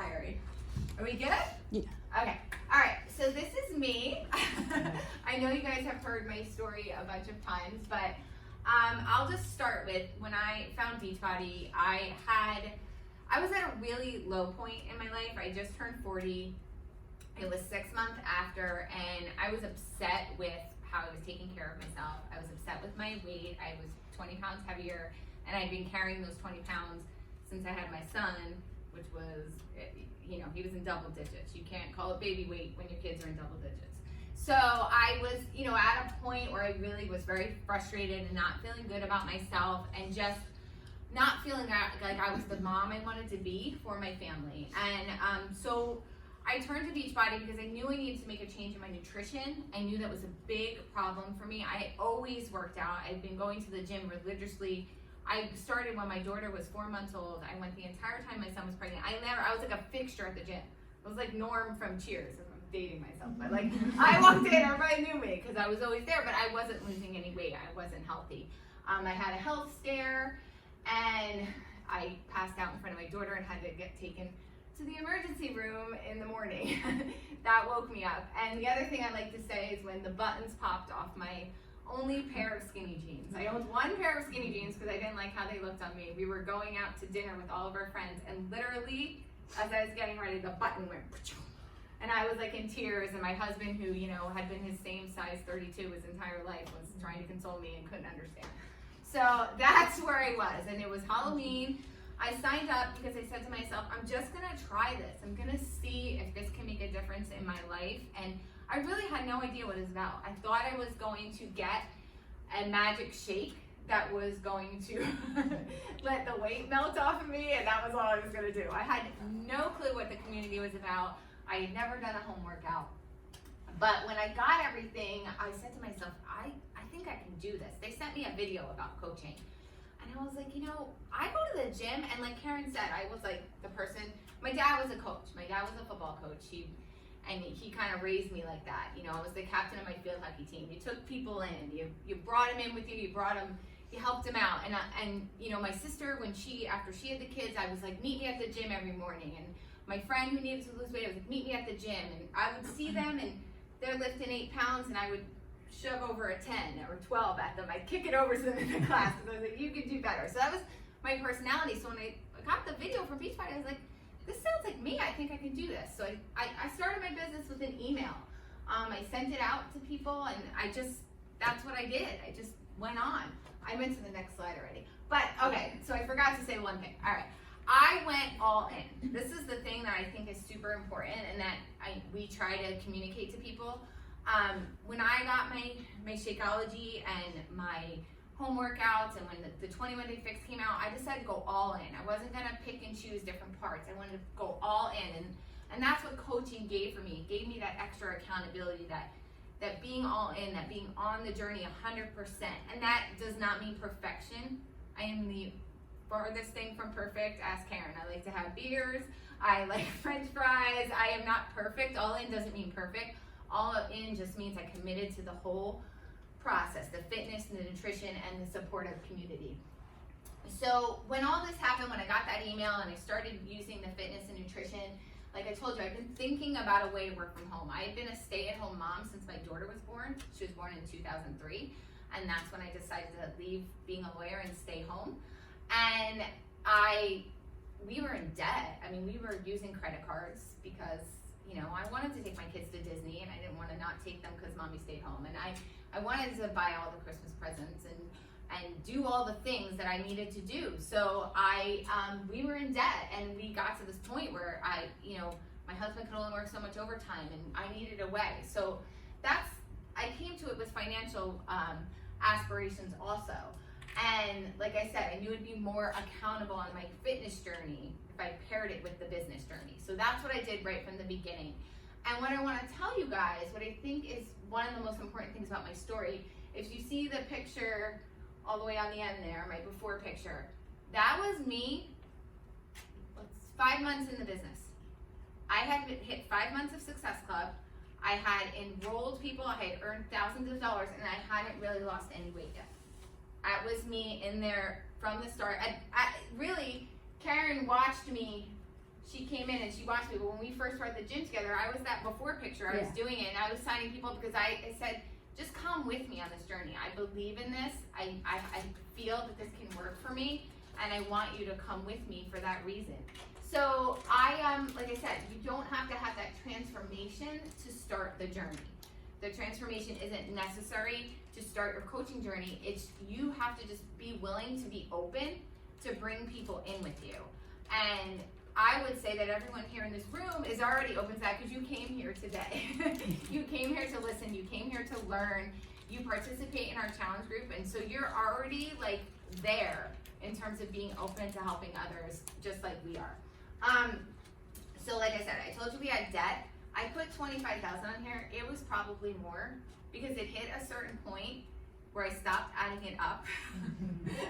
inspiring. Are we good? Yeah. Okay. All right. So this is me. I know you guys have heard my story a bunch of times, but I'll just start with when I found Beachbody. I was at a really low point in my life. I just turned 40. It was 6 months after, and I was upset with how I was taking care of myself. I was upset with my weight. I was 20 pounds heavier, and I'd been carrying those 20 pounds since I had my son, which was, you know, he was in double digits. You can't call it baby weight when your kids are in double digits. So I was, you know, at a point where I really was very frustrated and not feeling good about myself, and just not feeling like I was the mom I wanted to be for my family. And so I turned to Beachbody because I knew I needed to make a change in my nutrition. I knew that was a big problem for me. I always worked out. I'd been going to the gym religiously. I started when my daughter was 4 months old. I went the entire time my son was pregnant. I was like a fixture at the gym. I was like Norm from Cheers. I'm dating myself, but like I walked in, everybody knew me because I was always there, but I wasn't losing any weight. I wasn't healthy. I had a health scare, and I passed out in front of my daughter and had to get taken to the emergency room in the morning. That woke me up. And the other thing I like to say is when the buttons popped off my only pair of skinny jeans. I owned one pair of skinny jeans because I didn't like how they looked on me. We were going out to dinner with all of our friends, and literally, as I was getting ready, the button went, and I was like in tears, and my husband, who, you know, had been his same size 32 his entire life, was trying to console me and couldn't understand. So that's where I was, and it was Halloween. I signed up because I said to myself, I'm just gonna try this. I'm gonna see if this can make a difference in my life. And I really had no idea what it was about. I thought I was going to get a magic shake that was going to let the weight melt off of me, and that was all I was gonna do. I had no clue what the community was about. I had never done a home workout. But when I got everything, I said to myself, I think I can do this. They sent me a video about coaching. And I was like, you know, I go to the gym, and like Karen said, I was like the person, my dad was a coach. My dad was a football coach. He kind of raised me like that. You know, I was the captain of my field hockey team. You took people in, you brought them in with you, you helped them out. And you know, my sister, after she had the kids, I was like, meet me at the gym every morning. And my friend who needed to lose weight, I was like, meet me at the gym. And I would see them, and they're lifting 8 pounds, and I would shove over a 10 or 12 at them. I'd kick it over to them in the class because I was like, you can do better. So that was my personality. So when I got the video from Beachbody, I was like, this sounds like me. I think I can do this. So I started my business with an email. I sent it out to people, and that's what I did. I just went on. I went to the next slide already. But okay, so I forgot to say one thing. All right. I went all in. This is the thing that I think is super important, and that we try to communicate to people. When I got my Shakeology and my home workouts, and when the 21 Day Fix came out, I decided to go all in. I wasn't gonna pick and choose different parts. I wanted to go all in, and that's what coaching gave for me. It gave me that extra accountability, that being all in, that being on the journey 100%. And that does not mean perfection. I am the farthest thing from perfect. Ask Karen. I like to have beers. I like French fries. I am not perfect. All in doesn't mean perfect. All in just means I committed to the whole process, the fitness and the nutrition and the supportive community. So when all this happened, when I got that email and I started using the fitness and nutrition, like I told you, I've been thinking about a way to work from home. I had been a stay-at-home mom since my daughter was born. She was born in 2003, and that's when I decided to leave being a lawyer and stay home. And we were in debt. I mean, we were using credit cards because, you know, I wanted to take my kids to Disney, and I didn't want to not take them because mommy stayed home. And I wanted to buy all the Christmas presents and do all the things that I needed to do. So we were in debt, and we got to this point where my husband could only work so much overtime, and I needed a way. So I came to it with financial aspirations also. And like I said, I knew it'd be more accountable on my fitness journey if I paired it with the business journey. So that's what I did right from the beginning. And what I want to tell you guys, what I think is one of the most important things about my story, if you see the picture all the way on the end there, my before picture, that was me 5 months in the business. I had hit 5 months of Success Club. I had enrolled people, I had earned thousands of dollars, and I hadn't really lost any weight yet. That was me in there from the start. Really, Karen watched me. she came in and she watched me. But when we first started the gym together, I was that before picture. I was doing it, and I was signing people because I said, just come with me on this journey. I believe in this. I feel that this can work for me, and I want you to come with me for that reason. So like I said, you don't have to have that transformation to start the journey. The transformation isn't necessary to start your coaching journey. It's you have to just be willing to be open to bring people in with you. And I would say that everyone here in this room is already open to that because you came here today. You came here to listen. You came here to learn. You participate in our challenge group, and so you're already like there in terms of being open to helping others, just like we are. So like I said, I told you we had debt. I put $25,000 on here. It was probably more because it hit a certain point where I stopped adding it up.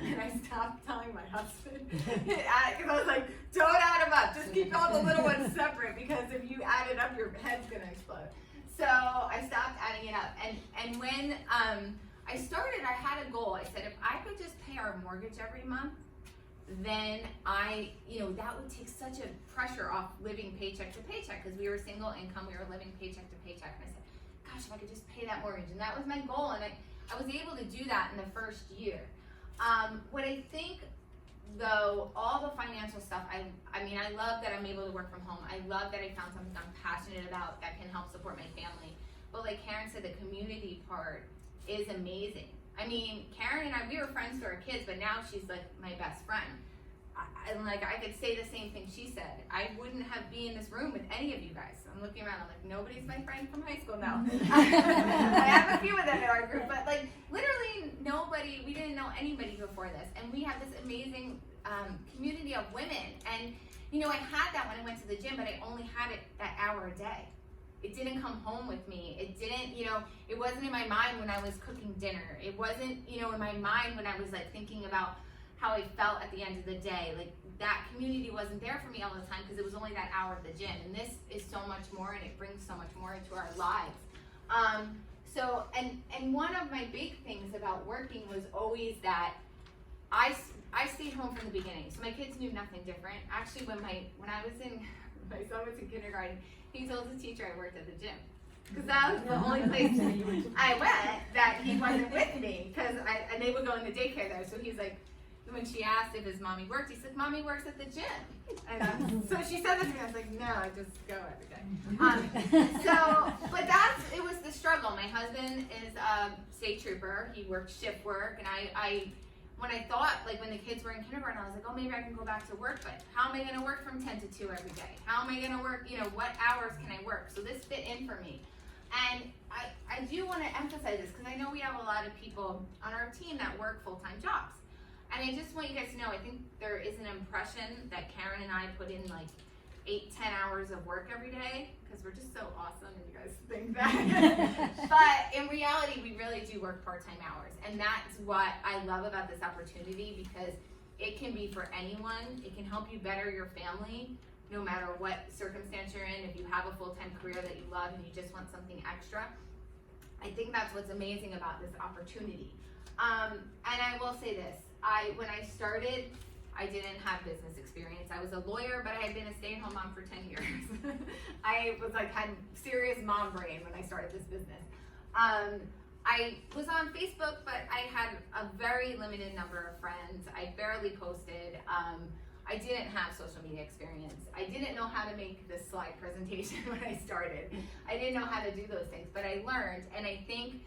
And I stopped telling my husband, because I was like, don't add them up. Just keep all the little ones separate, because if you add it up, your head's gonna explode. So I stopped adding it up. And when I started, I had a goal. I said, if I could just pay our mortgage every month, then that would take such a pressure off living paycheck to paycheck, because we were single income, we were living paycheck to paycheck. And I said, gosh, if I could just pay that mortgage. And that was my goal, and I was able to do that in the first year. What I think, though, all the financial stuff, I love that I'm able to work from home. I love that I found something I'm passionate about that can help support my family. But like Karen said, the community part is amazing. I mean, Karen and I, we were friends to our kids, but now she's like my best friend. I could say the same thing she said. I wouldn't have been in this room with any of you guys. I'm looking around, I'm like, nobody's my friend from high school now. I have a few of them in our group, but like literally nobody, we didn't know anybody before this. And we have this amazing community of women. And I had that when I went to the gym, but I only had it that hour a day. It didn't come home with me. It didn't, it wasn't in my mind when I was cooking dinner. It wasn't, in my mind when I was like thinking about how I felt at the end of the day. Like that community wasn't there for me all the time because it was only that hour at the gym. And this is so much more, and it brings so much more into our lives. And one of my big things about working was always that I stayed home from the beginning. So my kids knew nothing different. Actually, when my son was in kindergarten, he told his teacher I worked at the gym. Because that was the only place I went that he wasn't with me. And they would go in the daycare there. So he's like, when she asked if his mommy worked, he said, Mommy works at the gym. And so she said this to me, I was like, no, I just go every day. But it was the struggle. My husband is a state trooper. He worked shift work. And when I thought, like when the kids were in kindergarten, I was like, oh, maybe I can go back to work, but how am I going to work from 10 to 2 every day? How am I going to work, what hours can I work? So this fit in for me. And I do want to emphasize this because I know we have a lot of people on our team that work full-time jobs. And I just want you guys to know, I think there is an impression that Karen and I put in like 8-10 hours of work every day because we're just so awesome and you guys think that. But in reality, we really do work part-time hours. And that's what I love about this opportunity, because it can be for anyone. It can help you better your family no matter what circumstance you're in. If you have a full-time career that you love and you just want something extra, I think that's what's amazing about this opportunity. And I will say this, when I started, I didn't have business experience. I was a lawyer, but I had been a stay-at-home mom for 10 years. I was had serious mom brain when I started this business. I was on Facebook, but I had a very limited number of friends. I barely posted. I didn't have social media experience. I didn't know how to make this slide presentation when I started. I didn't know how to do those things, but I learned. And I think,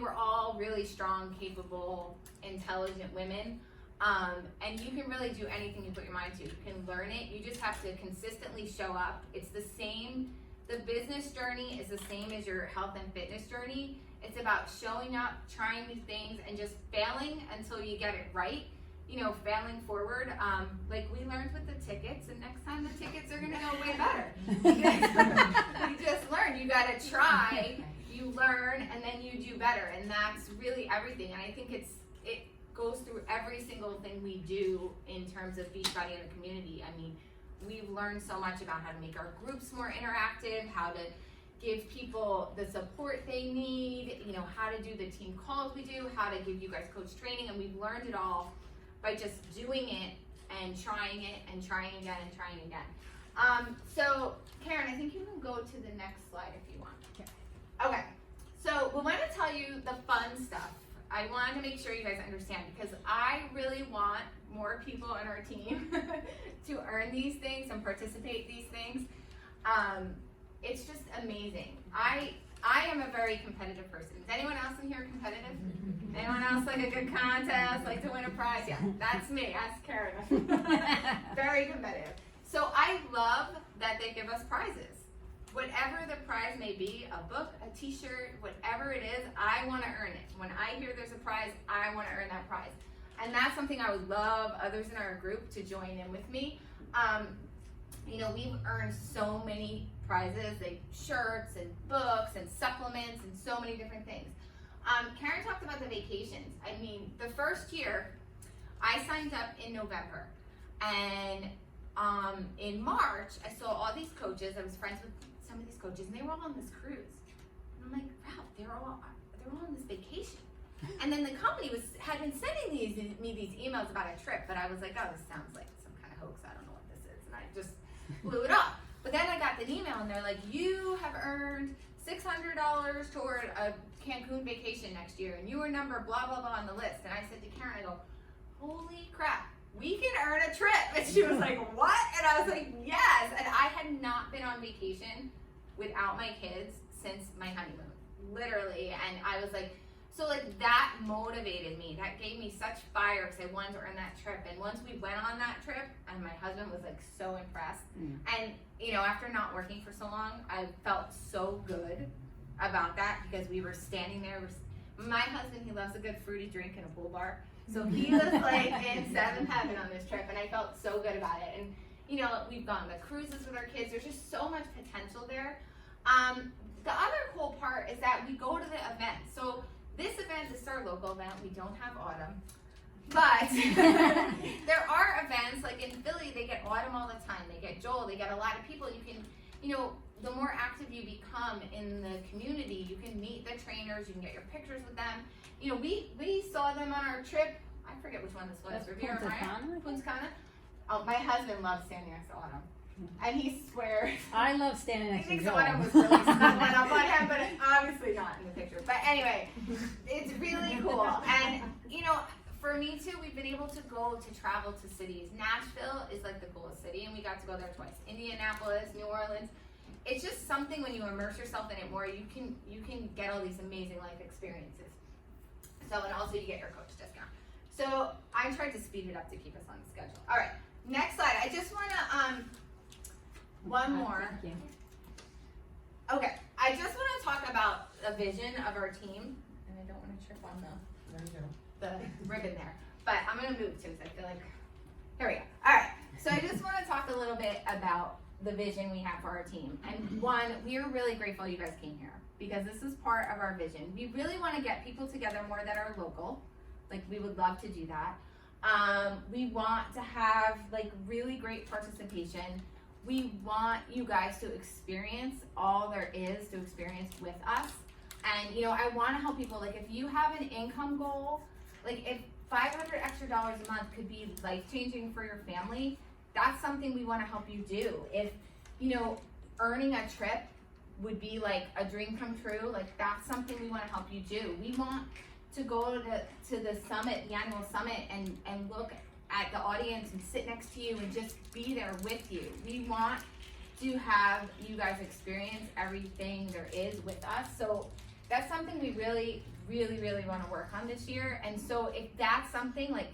we're all really strong, capable, intelligent women. And you can really do anything you put your mind to. You can learn it. You just have to consistently show up. It's the same. The business journey is the same as your health and fitness journey. It's about showing up, trying new things, and just failing until you get it right. Failing forward. Like we learned with the tickets, and next time the tickets are gonna go way better. You just learn. You gotta try, you learn, and then you do better. And that's really everything. And I think it goes through every single thing we do in terms of Beachbody and the community. I mean, we've learned so much about how to make our groups more interactive, how to give people the support they need, how to do the team calls we do, how to give you guys coach training, and we've learned it all by just doing it and trying again and trying again. So Karen, I think you can go to the next slide if you want. Okay. So we want to tell you the fun stuff. I want to make sure you guys understand because I really want more people on our team to earn these things and participate in these things. It's just amazing. I am a very competitive person. Is anyone else in here competitive? Anyone else like a good contest, like to win a prize? Yeah, that's me. That's Karen. Very competitive. So I love that they give us prizes. Whatever the prize may be, a book, a t-shirt, whatever it is, I want to earn it. When I hear there's a prize, I want to earn that prize. And that's something I would love others in our group to join in with me. You know, we've earned so many prizes, like shirts and books and supplements and so many different things. Karen talked about the vacations. I mean, the first year, I signed up in November. And in March, I saw all these coaches. I was friends with some of these coaches, and they were all on this cruise. And I'm like, wow, they're all on this vacation. And then the company had been sending me these emails about a trip, but I was like, oh, this sounds like some kind of hoax. I don't know what this is, and I just blew it off. But then I got the email, and they're like, you have earned $600 toward a Cancun vacation next year, and you were number blah blah blah on the list. And I said to Karen, I go, holy crap, we can earn a trip. And she was like, what? And I was like, yes. And I had not been on vacation without my kids since my honeymoon, literally. And I was like, so like that motivated me. That gave me such fire because I wanted to earn that trip. And once we went on that trip, and my husband was like so impressed. And you know, after not working for so long, I felt so good about that because we were standing there. My husband, he loves a good fruity drink in a pool bar. So he was like in seventh heaven on this trip, and I felt so good about it. And you know, we've gone to cruises with our kids. There's just so much potential there. The other cool part is that we go to the event. So this event is our local event. We don't have autumn, but there are events like in Philly. They get autumn all the time. They get Joel. They get a lot of people. You can, you know, the more active you become in the community, you can meet the trainers. You can get your pictures with them. You know, we saw them on our trip. I forget which one this was. Riviera Maya? Punta Cana. Oh, my husband loves standing next to Autumn. And he swears. I love standing next to Joel. Autumn was really snuggling up on him, but obviously not in the picture. But anyway, it's really cool. And, you know, for me too, we've been able to go to travel to cities. Nashville is like the coolest city, and we got to go there twice. Indianapolis, New Orleans. It's just something when you immerse yourself in it more, you can get all these amazing life experiences. So, and also you get your coach discount. So I tried to speed it up to keep us on the schedule. All right, next slide. I just want to, one more. Thank you. Okay, I just want to talk about a vision of our team. And I don't want to trip on the ribbon there. But I'm going to move too, because I feel like, here we go. All right, so I just want to talk a little bit about the vision we have for our team. And one, we are really grateful you guys came here because this is part of our vision. We really want to get people together more that are local. Like, we would love to do that. We want to have like really great participation. We want you guys to experience all there is to experience with us. And you know, I want to help people. Like, if you have an income goal, like if $500 extra a month could be life-changing for your family, that's something we want to help you do. If, you know, earning a trip would be like a dream come true, like that's something we want to help you do. We want to go to the summit, the annual summit, and look at the audience and sit next to you and just be there with you. We want to have you guys experience everything there is with us. So that's something we really, really, really want to work on this year. And so if that's something, like,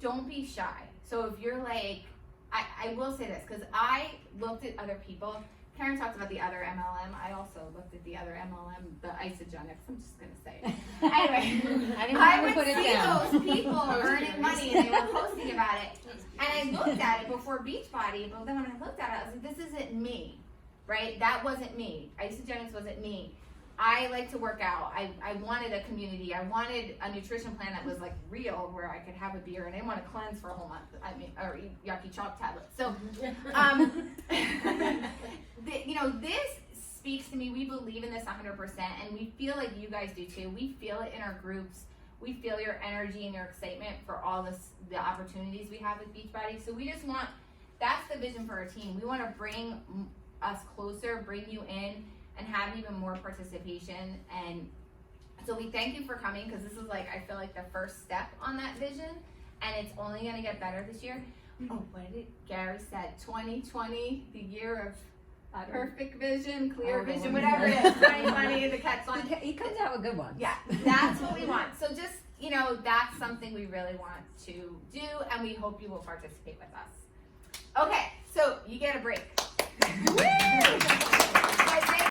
don't be shy. So if you're like, I will say this, because I looked at other people. Karen talked about the other MLM. I also looked at the other MLM, the isogenics. I'm just going to say it. Anyway, I would see those people earning money, and they were posting about it. And I looked at it before Beachbody, but then when I looked at it, I was like, this isn't me, right? That wasn't me. Isogenics wasn't me. I like to work out. I wanted a community. I wanted a nutrition plan that was like real, where I could have a beer, and I didn't want to cleanse for a whole month. I mean, or eat yucky chalk tablets. So, you know, this speaks to me. We believe in this 100%, and we feel like you guys do too. We feel it in our groups. We feel your energy and your excitement for all the opportunities we have with Beachbody. So we just want that's the vision for our team. We want to bring us closer, bring you in, and have even more participation. And so we thank you for coming, because this is like, I feel like the first step on that vision, and it's only going to get better this year. Oh, what did Gary said? 2020, the year of perfect vision, clear vision, whatever it is. 2020, the catch line. He comes out with good ones. Yeah, that's what we want. So just, you know, that's something we really want to do, and we hope you will participate with us. Okay, so you get a break. Woo!